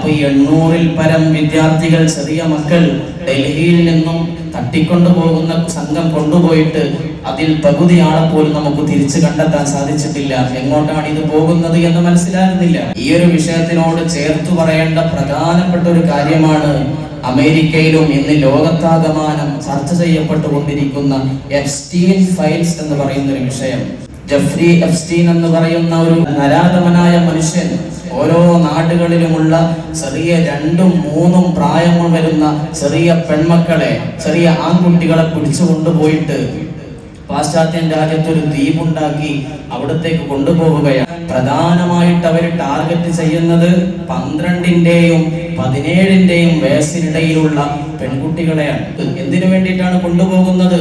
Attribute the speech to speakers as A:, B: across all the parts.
A: അപ്പൊ 800-ൽ പരം വിദ്യാർത്ഥികൾ, ചെറിയ മക്കൾ ഡൽഹിയിൽ നിന്നും തട്ടിക്കൊണ്ടുപോകുന്ന സംഘം കൊണ്ടുപോയിട്ട് അതിൽ പകുതി ആളെ പോലും നമുക്ക് തിരിച്ചു കണ്ടെത്താൻ സാധിച്ചിട്ടില്ല. എങ്ങോട്ടാണ് ഇത് പോകുന്നത് എന്ന് മനസ്സിലാകുന്നില്ല. ഈ ഒരു വിഷയത്തിനോട് ചേർത്തു പറയേണ്ട പ്രധാനപ്പെട്ട ഒരു കാര്യമാണ് അമേരിക്കയിലും ഇന്ന് ലോകത്താകമാനം ചർച്ച ചെയ്യപ്പെട്ടുകൊണ്ടിരിക്കുന്ന എപ്സ്റ്റീൻ ഫയൽസ് എന്ന് പറയുന്ന ഒരു വിഷയം. ജെഫ്രി എപ്സ്റ്റീൻ എന്ന് പറയുന്ന ഒരു നരാധമനായ മനുഷ്യൻ ഓരോ നാടുകളിലുമുള്ള ചെറിയ 2ഉം 3ഉം പ്രായം വരുന്ന ചെറിയ പെൺമക്കളെ, ചെറിയ ആൺകുട്ടികളെ പിടിച്ചു കൊണ്ടുപോയിട്ട് പാശ്ചാത്യൻ രാജ്യത്തൊരു ദ്വീപുണ്ടാക്കി അവിടത്തേക്ക് കൊണ്ടുപോവുകയാണ്. പ്രധാനമായിട്ട് അവർ ടാർഗറ്റ് ചെയ്യുന്നത് 12-ന്റെയും 17-ന്റെയും വയസ്സിനിടയിലുള്ള പെൺകുട്ടികളെയാണ്. എന്തിനു വേണ്ടിയിട്ടാണ് കൊണ്ടുപോകുന്നത്?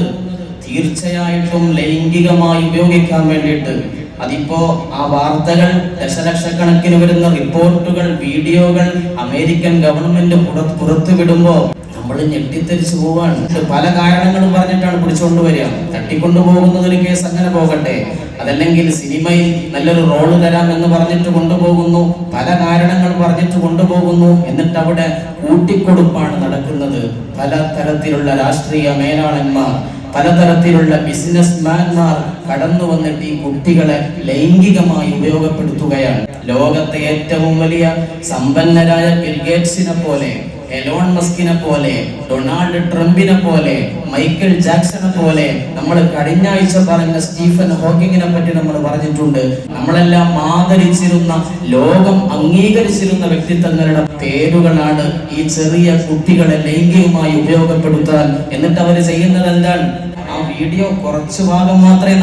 A: തീർച്ചയായിട്ടും ലൈംഗികമായി ഉപയോഗിക്കാൻ വേണ്ടിയിട്ട്. അതിപ്പോ ആ വാർത്തകൾ, ദശലക്ഷക്കണക്കിന് വരുന്ന റിപ്പോർട്ടുകൾ, വീഡിയോകൾ അമേരിക്കൻ ഗവൺമെന്റ് പുറത്തുവിടുമ്പോ നമ്മൾ ഞെട്ടിത്തെരിച്ചു പോവാണ്. പല കാരണങ്ങളും പറഞ്ഞിട്ടാണ് പിടിച്ചുകൊണ്ടുവരിക. തട്ടിക്കൊണ്ടുപോകുന്നതൊരു കേസ് അങ്ങനെ പോകട്ടെ, അതല്ലെങ്കിൽ സിനിമയിൽ നല്ലൊരു റോള് തരാം എന്ന് പറഞ്ഞിട്ട് കൊണ്ടുപോകുന്നു, പല കാരണങ്ങൾ പറഞ്ഞിട്ട് കൊണ്ടുപോകുന്നു. എന്നിട്ട് അവിടെ കൂട്ടിക്കൊടുപ്പാണ് നടക്കുന്നത്. പല തരത്തിലുള്ള രാഷ്ട്രീയ മേലാളന്മാർ, പലതരത്തിലുള്ള ബിസിനസ്മാൻമാർ കടന്നു വന്നിട്ട് ഈ കുട്ടികളെ ലൈംഗികമായി ഉപയോഗപ്പെടുത്തുകയാണ്. ലോകത്തെ ഏറ്റവും വലിയ സമ്പന്നരായ ബിൽ ഗേറ്റ്സിനെ പോലെ, എലോൺ മസ്കിനെ പോലെ, ഡൊണാൾഡ് ട്രംപിനെ പോലെ, മൈക്കൽ ജാക്സനെ പോലെ, നമ്മൾ കഴിഞ്ഞ ആഴ്ച പറഞ്ഞ സ്റ്റീഫൻ ഹോക്കിങ്ങിനെ പറ്റി നമ്മൾ പറഞ്ഞിട്ടുണ്ട്. നമ്മളെല്ലാം ആദരിച്ചിരുന്ന, ലോകം അംഗീകരിച്ചിരുന്ന വ്യക്തിത്വങ്ങളുടെ പേരുകളാണ് ഈ ചെറിയ കുട്ടികളെ ലൈംഗികമായി ഉപയോഗപ്പെടുത്താൻ. എന്നിട്ട് അവർ ചെയ്യുന്നത് എന്താണ്? ആ വീഡിയോ കുറച്ചു ഭാഗം മാത്രമേ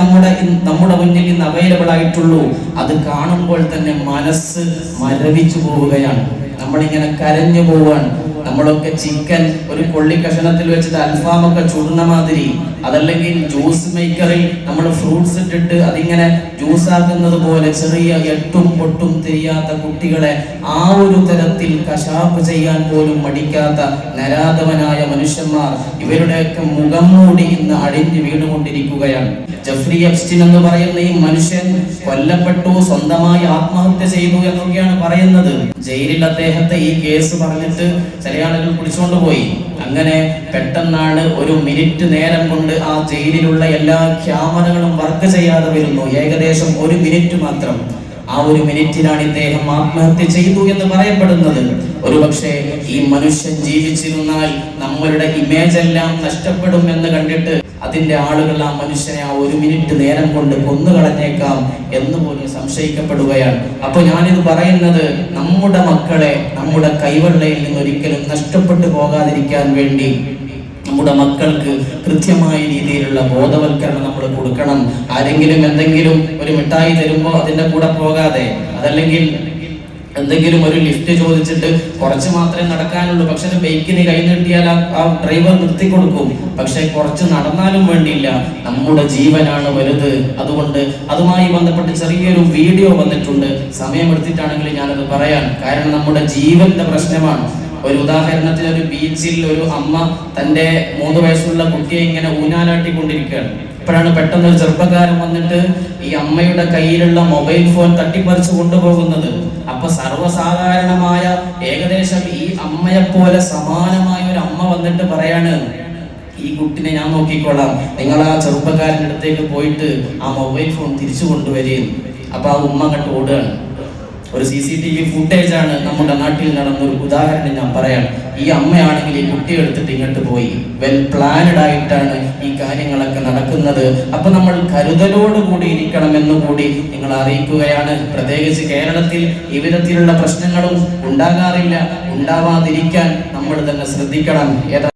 A: നമ്മുടെ മുന്നിൽ ഇന്ന് അവൈലബിൾ ആയിട്ടുള്ളൂ. അത് കാണുമ്പോൾ തന്നെ മനസ്സ് മരവിച്ചു പോവുകയാണ്. നമ്മളിങ്ങനെ കരഞ്ഞു പോവാൻ. നമ്മളൊക്കെ ചിക്കൻ ഒരു കൊള്ളി കഷണത്തിൽ വെച്ചിട്ട് അൽഫാമൊക്കെ ചുടുന്ന മാതിരി, അതല്ലെങ്കിൽ ജ്യൂസ് മേക്കറിൽ നമ്മൾ ഫ്രൂട്ട്സ് ഇട്ടിട്ട് അതിങ്ങനെ ജ്യൂസ് ആക്കുന്നത് പോലെ ചെറിയ 8ഉം 8ഉം തിരിയാത്ത കുട്ടികളെ ആ ഒരു തരത്തിൽ കശാപ്പ് ചെയ്യാൻ പോലും മടിക്കാത്ത നരാധമനായ മനുഷ്യന്മാർ, ഇവരുടെയൊക്കെ മുഖം മൂടി ഇന്ന് അടിഞ്ഞു വീണുകൊണ്ടിരിക്കുകയാണ്. ജെഫ്രി എപ്സ്റ്റീൻ എന്ന് പറയുന്ന ഈ മനുഷ്യൻ കൊല്ലപ്പെട്ടു, സ്വന്തമായി ആത്മഹത്യ ചെയ്തു എന്നൊക്കെയാണ് പറയുന്നത്. ജയിലിൽ അദ്ദേഹത്തെ ഈ കേസ് പറഞ്ഞിട്ട് ചില ആളുകൾ പിടിച്ചുകൊണ്ടുപോയി. അങ്ങനെ പെട്ടെന്നാണ് ഒരു മിനിറ്റ് നേരം കൊണ്ട് ആ ജയിലിലുള്ള എല്ലാ ക്യാമറകളും വർക്ക് ചെയ്യാതെ വരുന്നു. ഏകദേശം 1 മിനിറ്റ് മാത്രം. ആ 1 മിനിറ്റിലാണ് ഇദ്ദേഹം ആത്മഹത്യ ചെയ്തു എന്ന് പറയപ്പെടുന്നത്. ഒരുപക്ഷെ ഈ മനുഷ്യൻ ജീവിച്ചിരുന്നാൽ നമ്മളുടെ ഇമേജ് എല്ലാം നഷ്ടപ്പെടും എന്ന് കണ്ടിട്ട് അതിന്റെ ആളുകൾ ആ മനുഷ്യനെ ആ 1 മിനിറ്റ് നേരം കൊണ്ട് കൊന്നുകളഞ്ഞേക്കാം എന്ന് പോലും സംശയിക്കപ്പെടുകയാണ്. അപ്പൊ ഞാനിത് പറയുന്നത് നമ്മുടെ മക്കളെ നമ്മുടെ കൈവെള്ളയിൽ നിന്ന് ഒരിക്കലും നഷ്ടപ്പെട്ടു പോകാതിരിക്കാൻ വേണ്ടി നമ്മുടെ മക്കൾക്ക് കൃത്യമായ രീതിയിലുള്ള ബോധവൽക്കരണം നമ്മൾ കൊടുക്കണം. ആരെങ്കിലും എന്തെങ്കിലും ഒരു മിഠായി തരുമ്പോൾ അതിന്റെ കൂടെ പോകാതെ, അതല്ലെങ്കിൽ എന്തെങ്കിലും ഒരു ലിഫ്റ്റ് ചോദിച്ചിട്ട് കുറച്ച് മാത്രമേ നടക്കാനുള്ളൂ, പക്ഷെ ബൈക്കിന് കൈ നീട്ടിയാൽ ആ ഡ്രൈവർ നിർത്തി കൊടുക്കും. പക്ഷെ കുറച്ച് നടന്നാലും വേണ്ടിയില്ല, നമ്മുടെ ജീവനാണ് വലുത്. അതുകൊണ്ട് അതുമായി ബന്ധപ്പെട്ട് ചെറിയൊരു വീഡിയോ വന്നിട്ടുണ്ട്. സമയമെടുത്തിട്ടാണെങ്കിൽ ഞാനത് പറയാൻ, കാരണം നമ്മുടെ ജീവന്റെ പ്രശ്നമാണ്. ഒരു ഉദാഹരണത്തിന്, ഒരു ബീച്ചിൽ ഒരു അമ്മ തന്റെ 3 വയസ്സുള്ള കുട്ടിയെ ഇങ്ങനെ ഊഞ്ഞാലാട്ടിക്കൊണ്ടിരിക്കുകയാണ്. അപ്പോഴാണ് പെട്ടെന്ന് ഒരു ചെറുപ്പക്കാരൻ വന്നിട്ട് ഈ അമ്മയുടെ കയ്യിലുള്ള മൊബൈൽ ഫോൺ തട്ടിപ്പറിച്ചു കൊണ്ടുപോകുന്നത്. അപ്പൊ സർവ്വസാധാരണമായ ഏകദേശം ഈ അമ്മയെപ്പോലെ സമാനമായ ഒരു അമ്മ വന്നിട്ട് പറയാണ്, ഈ കുട്ടിനെ ഞാൻ നോക്കിക്കോളാം, നിങ്ങൾ ആ ചെറുപ്പക്കാരൻ്റെ അടുത്തേക്ക് പോയിട്ട് ആ മൊബൈൽ ഫോൺ തിരിച്ചു കൊണ്ടുവരികയും. അപ്പൊ ആ ഉമ്മ അങ്ങോട്ട് ഓടുകയാണ്. ഒരു CCTV ഫുട്ടേജ് ആണ് നമ്മുടെ നാട്ടിൽ നടന്നൊരു ഉദാഹരണം ഞാൻ പറയാം. ഈ അമ്മയാണെങ്കിൽ ഈ കുട്ടിയെ എടുത്തിട്ട് ഇങ്ങോട്ട് പോയി. വെൽ പ്ലാനഡ് ആയിട്ടാണ് ഈ കാര്യങ്ങളൊക്കെ നടക്കുന്നത്. അപ്പൊ നമ്മൾ കരുതലോട് കൂടി ഇരിക്കണമെന്ന് കൂടി നിങ്ങൾ അറിയിക്കുകയാണ്. പ്രത്യേകിച്ച് കേരളത്തിൽ ഈ വിധത്തിലുള്ള പ്രശ്നങ്ങളും ഉണ്ടാകാറില്ല. ഉണ്ടാവാതിരിക്കാൻ നമ്മൾ തന്നെ ശ്രദ്ധിക്കണം.